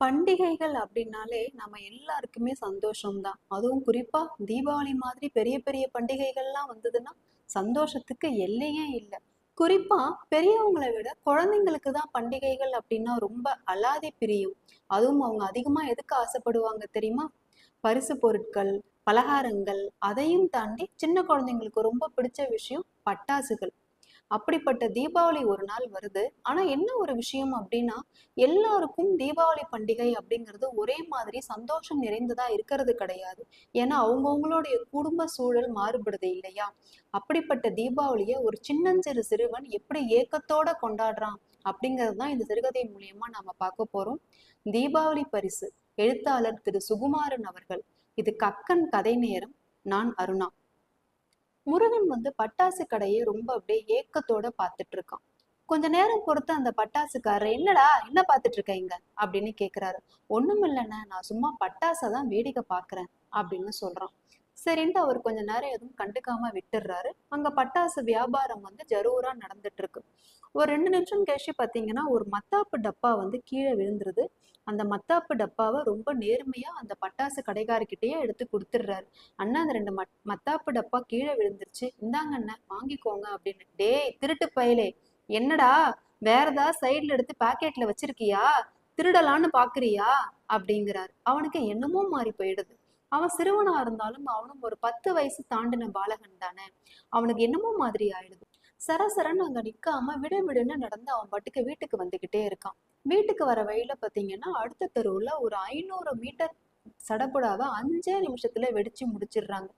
பண்டிகைகள் அப்படின்னாலே நம்ம எல்லாருக்குமே சந்தோஷம்தான். அதுவும் குறிப்பா தீபாவளி மாதிரி பெரிய பெரிய பண்டிகைகள்லாம் வந்ததுன்னா சந்தோஷத்துக்கு எல்லையே இல்ல. குறிப்பா பெரியவங்களை விட குழந்தைங்களுக்கு தான் பண்டிகைகள் அப்படின்னா ரொம்ப அலாதி பிரியும். அதுவும் அவங்க அதிகமா எதுக்கு ஆசைப்படுவாங்க தெரியுமா? பரிசு பொருட்கள், பலகாரங்கள், அதையும் தாண்டி சின்ன குழந்தைங்களுக்கு ரொம்ப பிடிச்ச விஷயம் பட்டாசுகள். அப்படிப்பட்ட தீபாவளி ஒரு நாள் வருது. ஆனா என்ன ஒரு விஷயம் அப்படின்னா, எல்லாருக்கும் தீபாவளி பண்டிகை அப்படிங்கிறது ஒரே மாதிரி சந்தோஷம் நிறைந்ததா இருக்கிறது கிடையாது. ஏன்னா அவங்கவங்களுடைய குடும்ப சூழல் மாறுபடுது இல்லையா? அப்படிப்பட்ட தீபாவளிய ஒரு சின்னஞ்சிறு சிறுவன் எப்படி ஏக்கத்தோட கொண்டாடுறான் அப்படிங்கிறது தான் இந்த சிறுகதை மூலியமா நாம பார்க்க போறோம். தீபாவளி பரிசு. எழுத்தாளர் திரு சுகுமாரன் அவர்கள். இது கக்கன் கதை நேரம். நான் அருணா. முருகன் பட்டாசு கடையை ரொம்ப அப்படியே ஏக்கத்தோட பார்த்துட்டு இருக்கான். கொஞ்ச நேரம் பொறுத்து அந்த பட்டாசுக்காரர், என்னடா என்ன பார்த்துட்டு இருக்க இங்க அப்படின்னு கேக்குறாரு. ஒண்ணும் இல்லைண்ணே, நான் சும்மா பட்டாசை தான் வேடிக்கை பாக்குறேன் அப்படின்னு சொல்றான். சரின்ட்டு அவர் கொஞ்ச நேரம் எதுவும் கண்டுக்காம விட்டுடுறாரு. அங்க பட்டாசு வியாபாரம் ஜரூரா நடந்துட்டு இருக்கு. ஒரு 2 நிமிஷம் கழிச்சு பாத்தீங்கன்னா ஒரு மத்தாப்பு டப்பா கீழே விழுந்துருது. அந்த மத்தாப்பு டப்பாவை ரொம்ப நேர்மையா அந்த பட்டாசு கடைக்காரர்கிட்டயே எடுத்து கொடுத்துடுறாரு. அண்ணா, அந்த 2 மத்தாப்பு டப்பா கீழே விழுந்துருச்சு, இந்தாங்க அண்ணன் வாங்கிக்கோங்க அப்படின்னு. டேய் திருட்டு பயலே, என்னடா வேற ஏதாவது சைட்ல எடுத்து பாக்கெட்ல வச்சிருக்கியா? திருடலான்னு பாக்குறியா அப்படிங்கிறாரு. அவனுக்கு என்னமோ மாறி போயிடுது. அவன் சிறுவனா இருந்தாலும் அவனும் ஒரு 10 வயசு தாண்டின பாலகன் தானே. அவனுக்கு என்னமோ மாதிரி ஆயிடுது. சரசரன்னு அங்க நிக்காம விடு விடுன்னு நடந்து அவன் பாட்டுக்கு வீட்டுக்கு வந்துகிட்டே இருக்கான். வீட்டுக்கு வர வழியில பாத்தீங்கன்னா அடுத்த தெருவுல ஒரு 500 மீட்டர் சடபுடாவை 5 நிமிஷத்துல வெடிச்சு முடிச்சிடுறாங்க.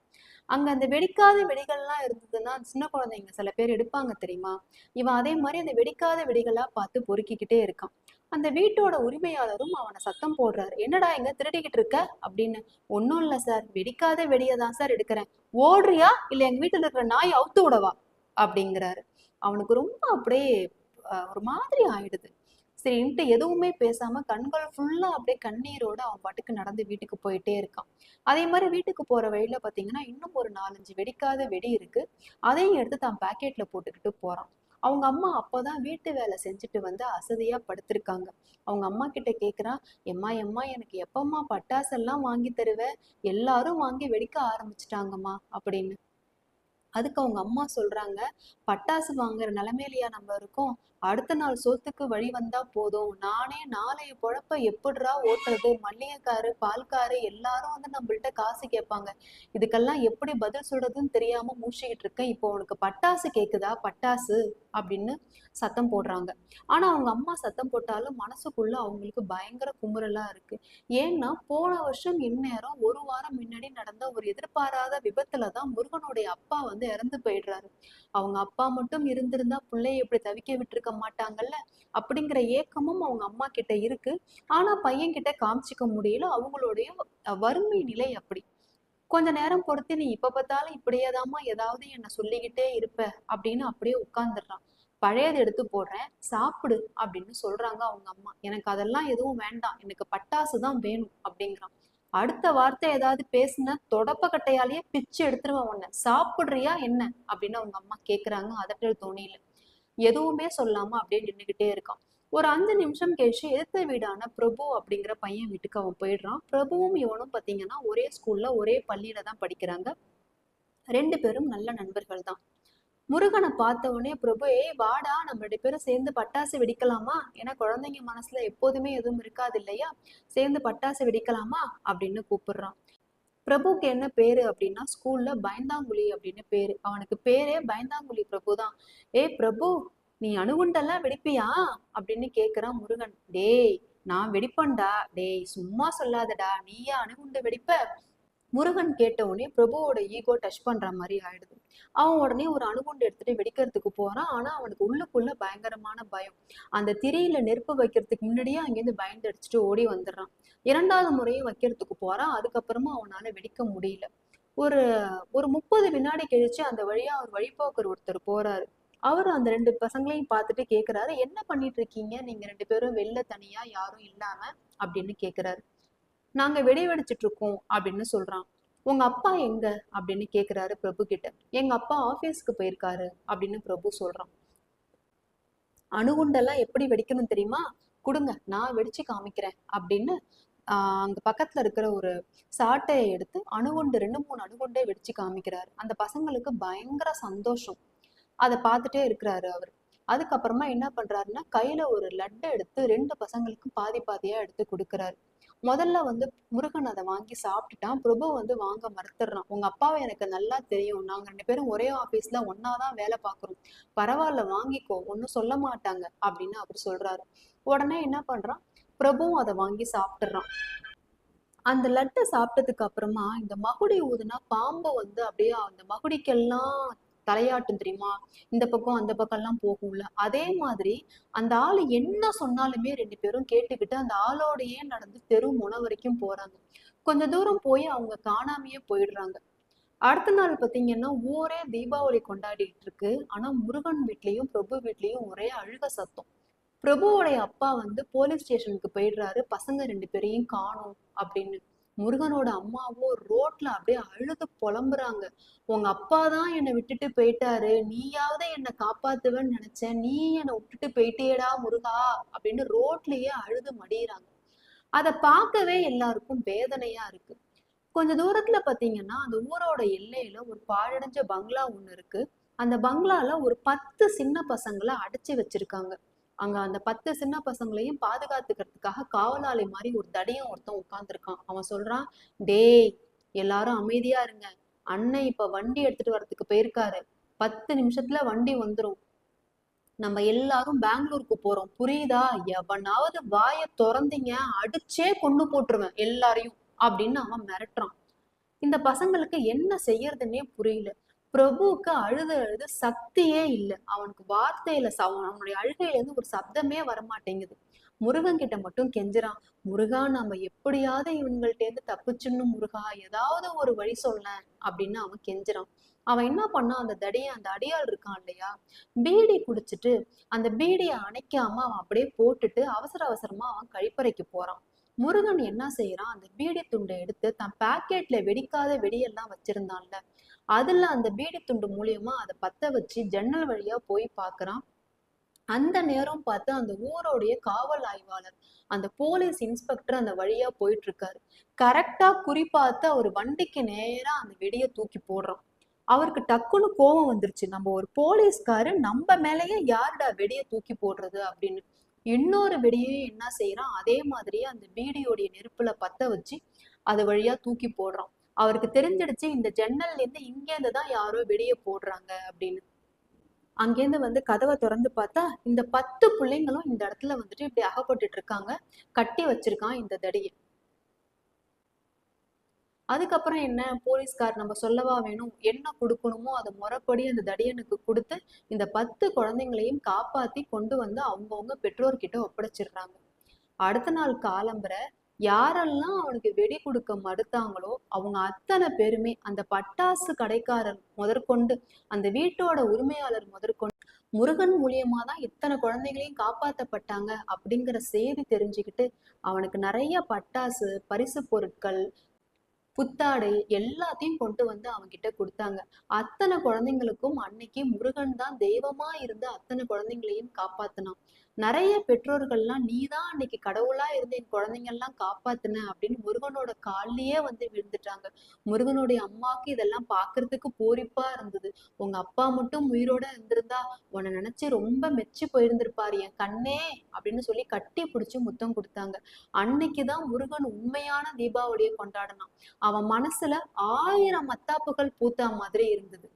அங்க அந்த வெடிக்காத வெடிகள்லாம் இருந்ததுன்னா சின்ன குழந்தைங்க சில பேர் எடுப்பாங்க தெரியுமா? இவன் அதே மாதிரி அந்த வெடிக்காத வெடிகளா பார்த்து பொறுக்கிக்கிட்டே இருக்கான். அந்த வீட்டோட உரிமையாளரும் அவனை சத்தம் போடுறாரு. என்னடா இங்க திருடிக்கிட்டு இருக்க அப்படின்னு. ஒன்னும் இல்ல சார், வெடிக்காத வெடியை தான் சார் எடுக்கிறேன். ஓடுறியா இல்ல எங்க வீட்டுல இருக்கிற நாய் அவுத்து விடவா அப்படிங்கிறாரு. அவனுக்கு ரொம்ப அப்படியே ஒரு மாதிரி ஆயிடுது. சரின்ட்டு எதுவுமே பேசாம கண்கள் ஃபுல்லா அப்படியே கண்ணீரோட அவன் பாட்டுக்கு நடந்து வீட்டுக்கு போயிட்டே இருக்கான். அதே மாதிரி வீட்டுக்கு போற வழியில பாத்தீங்கன்னா இன்னும் ஒரு 4, 5 வெடிக்காத வெடி இருக்கு. அதையும் எடுத்து தான் பாக்கெட்ல போட்டுக்கிட்டு போறான். அவங்க அம்மா அப்பதான் வீட்டு வேலை செஞ்சுட்டு அசதியா படுத்திருக்காங்க. அவங்க அம்மா கிட்ட கேக்குறான், எம்மா எம்மா எனக்கு எப்பம்மா பட்டாசெல்லாம் வாங்கி தருவ? எல்லாரும் வாங்கி வெடிக்க ஆரம்பிச்சிட்டாங்கம்மா அப்படின்னு. அதுக்கு அவங்க அம்மா சொல்றாங்க, பட்டாசு வாங்குற நிலைமையிலயா நம்ம இருக்கோம்? அடுத்த நாள் சோத்துக்கு வழி வந்தா போதும். நானே நாளைய பொழப்ப எப்படிரா ஓட்டுறது? மல்லிகைக்காரு, பால்காரு எல்லாரும் நம்மள்ட்ட காசு கேட்பாங்க. இதுக்கெல்லாம் எப்படி பதில் சொல்றதுன்னு தெரியாம மூழ்கிட்டு இருக்கேன். இப்போ உனக்கு பட்டாசு கேக்குதா? பட்டாசு அப்படின்னு சத்தம் போடுறாங்க. ஆனா அவங்க அம்மா சத்தம் போட்டாலும் மனசுக்குள்ள அவங்களுக்கு பயங்கர குமுறலா இருக்கு. ஏன்னா போன வருஷம் இந்நேரம் ஒரு வாரம் முன்னாடி நடந்த ஒரு எதிர்பாராத விபத்துலதான் முருகனுடைய அப்பா இறந்து போயிடுறாரு. அவங்க அப்பா மட்டும் இருந்திருந்தா பிள்ளைய இப்படி தவிக்க விட்டுருக்க மாட்டாங்கல்ல அப்படிங்கிற ஏக்கமும் அவங்க அம்மா கிட்ட இருக்கு. ஆனா பையன் கிட்ட காமிச்சிக்க முடியல. அவங்களுடைய வறுமை நிலை அப்படி. கொஞ்ச நேரம் பொறுத்து, நீ இப்ப பார்த்தாலும் இப்படியேதாம்மா ஏதாவது என்ன சொல்லிக்கிட்டே இருப்ப அப்படின்னு அப்படியே உட்கார்ந்துடுறான். பழையது எடுத்து போடுறேன், சாப்பிடு அப்படின்னு சொல்றாங்க அவங்க அம்மா. எனக்கு அதெல்லாம் எதுவும் வேண்டாம், எனக்கு பட்டாசு தான் வேணும் அப்படிங்கிறான். அடுத்த வார்த்தை ஏதாவது பேசுன தொடப்ப கட்டையாலேயே பிச்சு எடுத்துருவேன் உன்னை, சாப்பிடுறியா என்ன அப்படின்னு அவங்க அம்மா கேக்குறாங்க அதட்டல் தோணியில. எதுவுமே சொல்லாம அப்படியே நின்றுகிட்டே இருக்கான். ஒரு 5 நிமிஷம் கழிச்சு எதிர்த்த வீடான பிரபு அப்படிங்கிற பையன் வீட்டுக்கு அவன் போயிடுறான். பிரபுவும் இவனும் பாத்தீங்கன்னா ஒரே ஸ்கூல்ல ஒரே பள்ளியில தான் படிக்கிறாங்க. 2 பேரும் நல்ல நண்பர்கள் தான். முருகனை பார்த்த உடனே பிரபு, ஏய் வாடா நம்ம 2 பேரும் சேர்ந்து பட்டாசு வெடிக்கலாமா? ஏன்னா குழந்தைங்க மனசுல எப்போதுமே எதுவும் இருக்காது இல்லையா? சேர்ந்து பட்டாசு வெடிக்கலாமா அப்படின்னு கூப்பிடுறான். பிரபுக்கு என்ன பேரு அப்படின்னா ஸ்கூல்ல பயந்தாங்குழி அப்படின்னு பேரு. அவனுக்கு பேரே பயந்தாங்குழி பிரபு தான். ஏய் பிரபு, நீ அணுகுண்டெல்லாம் வெடிப்பியா அப்படின்னு கேக்குறான் முருகன். டேய், நான் வெடிப்பேன்டா. டேய் சும்மா சொல்லாதடா, நீயா அணுகுண்டு வெடிப்ப? முருகன் கேட்ட உடனே பிரபுவோட ஈகோ டச் பண்ற மாதிரி ஆயிடுது. அவன் உடனே ஒரு அணுகுண்டு எடுத்துட்டு வெடிக்கிறதுக்கு போறான். ஆனா அவனுக்கு உள்ளுக்குள்ள பயங்கரமான பயம். அந்த திரியில நெருப்பு வைக்கிறதுக்கு முன்னாடியே அங்கேருந்து பயந்து அடிச்சுட்டு ஓடி வந்துடுறான். 2வது முறையும் வைக்கிறதுக்கு போறான். அதுக்கப்புறமா அவனால வெடிக்க முடியல. ஒரு ஒரு 30 வினாடி கழிச்சு அந்த வழியா ஒரு வழிபோக்கர் ஒருத்தர் போறாரு. அவரு அந்த 2 பசங்களையும் பார்த்துட்டு கேக்குறாரு, என்ன பண்ணிட்டு இருக்கீங்க நீங்க 2 பேரும் வெளில தனியா யாரும் இல்லாம அப்படின்னு கேக்குறாரு. நாங்க வெடி வெடிச்சிட்டு இருக்கோம் அப்படின்னு சொல்றான். உங்க அப்பா எங்க அப்படின்னு கேக்குறாரு பிரபு கிட்ட. எங்க அப்பா ஆபீஸ்க்கு போயிருக்காரு அப்படின்னு பிரபு சொல்றான். அணுகுண்டெல்லாம் எப்படி வெடிக்கணும் தெரியுமா? கொடுங்க, நான் வெடிச்சு காமிக்கிறேன் அப்படின்னு அங்க பக்கத்துல இருக்கிற ஒரு சாட்டையை எடுத்து அணுகுண்டு 2 3 அணுகுண்டே வெடிச்சு காமிக்கிறாரு. அந்த பசங்களுக்கு பயங்கர சந்தோஷம். அதை பார்த்துட்டே இருக்கிறாரு அவர். அதுக்கப்புறமா என்ன பண்றாருன்னா கையில ஒரு லட்டை எடுத்து 2 பசங்களுக்கு பாதி பாதியா எடுத்து கொடுக்குறாரு. முதல்ல வந்து முருகன் அதை வாங்கி சாப்பிட்டுட்டான். பிரபு வந்து வாங்க மறுத்துடுறான். உங்க அப்பாவை எனக்கு நல்லா தெரியும், நாங்க 2 பேரும் ஒரே ஆபீஸ்ல ஒன்னாதான் வேலை பார்க்கிறோம், பரவாயில்ல வாங்கிக்கோ, ஒன்னும் சொல்ல மாட்டாங்க அப்படின்னு அவர் சொல்றாரு. உடனே என்ன பண்றான், பிரபுவும் அதை வாங்கி சாப்பிட்டுறான். அந்த லட்டை சாப்பிட்டதுக்கு அப்புறமா இந்த மகுடி ஊதுனா பாம்பு வந்து அப்படியே அந்த மகுடிக்கெல்லாம் தலையாட்டும் தெரியுமா, இந்த பக்கம் அந்த பக்கம் எல்லாம் போகும்ல, அதே மாதிரி அந்த ஆளு என்ன சொன்னாலுமே 2 பேரும் கேட்டுக்கிட்டு அந்த ஆளோடையே நடந்து தெரு முனை வரைக்கும் போறாங்க. கொஞ்ச தூரம் போய் அவங்க காணாமையே போயிடுறாங்க. அடுத்த நாள் பாத்தீங்கன்னா ஊரே தீபாவளி கொண்டாடிட்டு இருக்கு. ஆனா முருகன் வீட்லயும் பிரபு வீட்லயும் ஒரே அழுக சத்தம். பிரபுவோடைய அப்பா வந்து போலீஸ் ஸ்டேஷனுக்கு போயிடுறாரு, பசங்க 2 பேரையும் காணோம் அப்படின்னு. முருகனோட அம்மாவோ ரோட்ல அப்படியே அழுது புலம்புறாங்க. உங்க அப்பா தான் என்னை விட்டுட்டு போயிட்டாரு, நீயாவது என்னை காப்பாத்துவேன்னு நினைச்சேன், நீ என்னை விட்டுட்டு போயிட்டேடா முருகா அப்படின்னு ரோட்லயே அழுது மடியிறாங்க. அதை பார்க்கவே எல்லாருக்கும் வேதனையா இருக்கு. கொஞ்ச தூரத்துல பாத்தீங்கன்னா அந்த ஊரோட எல்லையில ஒரு பாழடைஞ்ச பங்களா ஒண்ணு இருக்கு. அந்த பங்களால ஒரு 10 சின்ன பசங்களை அடைச்சு வச்சிருக்காங்க. அங்க அந்த 10 சின்ன பசங்களையும் பாதுகாத்துக்கிறதுக்காக காவலாளி மாதிரி ஒரு தடியன் ஒருத்தன் உட்கார்ந்துருக்கான். அவன் சொல்றான், டேய் எல்லாரும் அமைதியா இருங்க, அண்ணன் இப்ப வண்டி எடுத்துட்டு வர்றதுக்கு போயிருக்காரு, 10 நிமிஷத்துல வண்டி வந்துரும், நம்ம எல்லாரும் பெங்களூருக்கு போறோம், புரியுதா, எவனாவது வாயை திறந்தீங்க அடிச்சே கொண்டு போட்டுருவேன் எல்லாரையும் அப்படின்னு அவன் மிரட்டுறான். இந்த பசங்களுக்கு என்ன செய்யறதுன்னே புரியல. பிரபுவுக்கு அழுது அழுது சக்தியே இல்லை, அவனுக்கு வார்த்தையில அவனுடைய அழுகையில இருந்து ஒரு சப்தமே வரமாட்டேங்குது. முருகன் கிட்ட மட்டும் கெஞ்சுறான், முருகா நம்ம எப்படியாவது இவங்கள்ட்ட இருந்து தப்பிச்சுன்னு முருகா, ஏதாவது ஒரு வழி சொல்ல அப்படின்னு அவன் கெஞ்சுறான். அவன் என்ன பண்ணான், அந்த அடியாள் இருக்கான் இல்லையா, பீடி குடிச்சிட்டு அந்த பீடியை அணைக்காம அவன் அப்படியே போட்டுட்டு அவசர அவசரமா அவன் கழிப்பறைக்கு போறான். முருகன் என்ன செய்யறான், அந்த பீடி துண்டை எடுத்து தன் பாக்கெட்ல வெடிக்காத வெடியெல்லாம் வச்சிருந்தான்ல, அதுல அந்த பீடி துண்டு மூலியமா அதை பத்த வச்சு ஜன்னல் வழியா போய் பாக்குறான். அந்த நேரம் பார்த்து அந்த ஊரோடைய காவல் ஆய்வாளர், அந்த போலீஸ் இன்ஸ்பெக்டர் அந்த வழியா போயிட்டு இருக்காரு. கரெக்டா குறிப்பாத்து அவர் வண்டிக்கு நேரா அந்த வெடியை தூக்கி போடுறான். அவருக்கு டக்குன்னு கோபம் வந்துருச்சு, நம்ம ஒரு போலீஸ்காரு நம்ம மேலேயே யாருடா வெடியை தூக்கி போடுறது அப்படின்னு. இன்னொரு வெடியையும் என்ன செய்யறான், அதே மாதிரியே அந்த பீடியோடைய நெருப்புல பத்த வச்சு அது வழியா தூக்கி போடுறான். அவருக்கு தெரிஞ்சிடுச்சு இந்த ஜன்னல்ல இருந்து இங்கேருந்து தான் யாரோ வெடியை போடுறாங்க அப்படின்னு. அங்கேருந்து வந்து கதவை திறந்து பார்த்தா இந்த 10 பிள்ளைங்களும் இந்த இடத்துல வந்துட்டு இப்படி அகப்பட்டுட்டு இருக்காங்க. கட்டி வச்சிருக்கான் இந்த தடியை. அதுக்கப்புறம் என்ன, போலீஸ்கார் நம்ம சொல்லவா வேணும், என்ன கொடுக்கணுமோ அதை முறைப்படி அந்த தடியனுக்கு கொடுத்து இந்த 10 குழந்தைங்களையும் காப்பாத்தி கொண்டு வந்து அவங்கவுங்க பெற்றோர்கிட்ட ஒப்படைச்சிடுறாங்க. அடுத்த நாள் காலம்பர யாரெல்லாம் அவனுக்கு வெடி கொடுக்க மறுத்தாங்களோ அவங்க அத்தனை பேருமே, அந்த பட்டாசு கடைக்காரர் முதற்கொண்டு அந்த வீட்டோட உரிமையாளர் முதற்கொண்டு, முருகன் மூலியமா தான் இத்தனை குழந்தைகளையும் காப்பாத்தப்பட்டாங்க அப்படிங்கிற செய்தி தெரிஞ்சுக்கிட்டு அவனுக்கு நிறைய பட்டாசு, பரிசு பொருட்கள், புத்தாடை எல்லாத்தையும் கொண்டு வந்து அவன்கிட்ட கொடுத்தாங்க. அத்தனை குழந்தைங்களுக்கும் அன்னைக்கு முருகன் தான் தெய்வமா இருந்து அத்தனை குழந்தைங்களையும் காப்பாத்தினான். நிறைய பெற்றோர்கள்லாம் நீதான் அன்னைக்கு கடவுளா இருந்து என் குழந்தைங்க எல்லாம் காப்பாத்துன அப்படின்னு முருகனோட கால்லயே வந்து விழுந்துட்டாங்க. முருகனுடைய அம்மாவுக்கு இதெல்லாம் பாக்குறதுக்கு பூரிப்பா இருந்தது. உங்க அப்பா மட்டும் உயிரோட இருந்திருந்தா உன்னை நினைச்சு ரொம்ப மெச்சு போயிருந்திருப்பாரு என் கண்ணே அப்படின்னு சொல்லி கட்டி பிடிச்சு முத்தம் கொடுத்தாங்க. அன்னைக்குதான் முருகன் உண்மையான தீபாவளியை கொண்டாடினான். அவன் மனசுல 1000 மத்தாப்புகள் பூத்தா மாதிரி இருந்தது.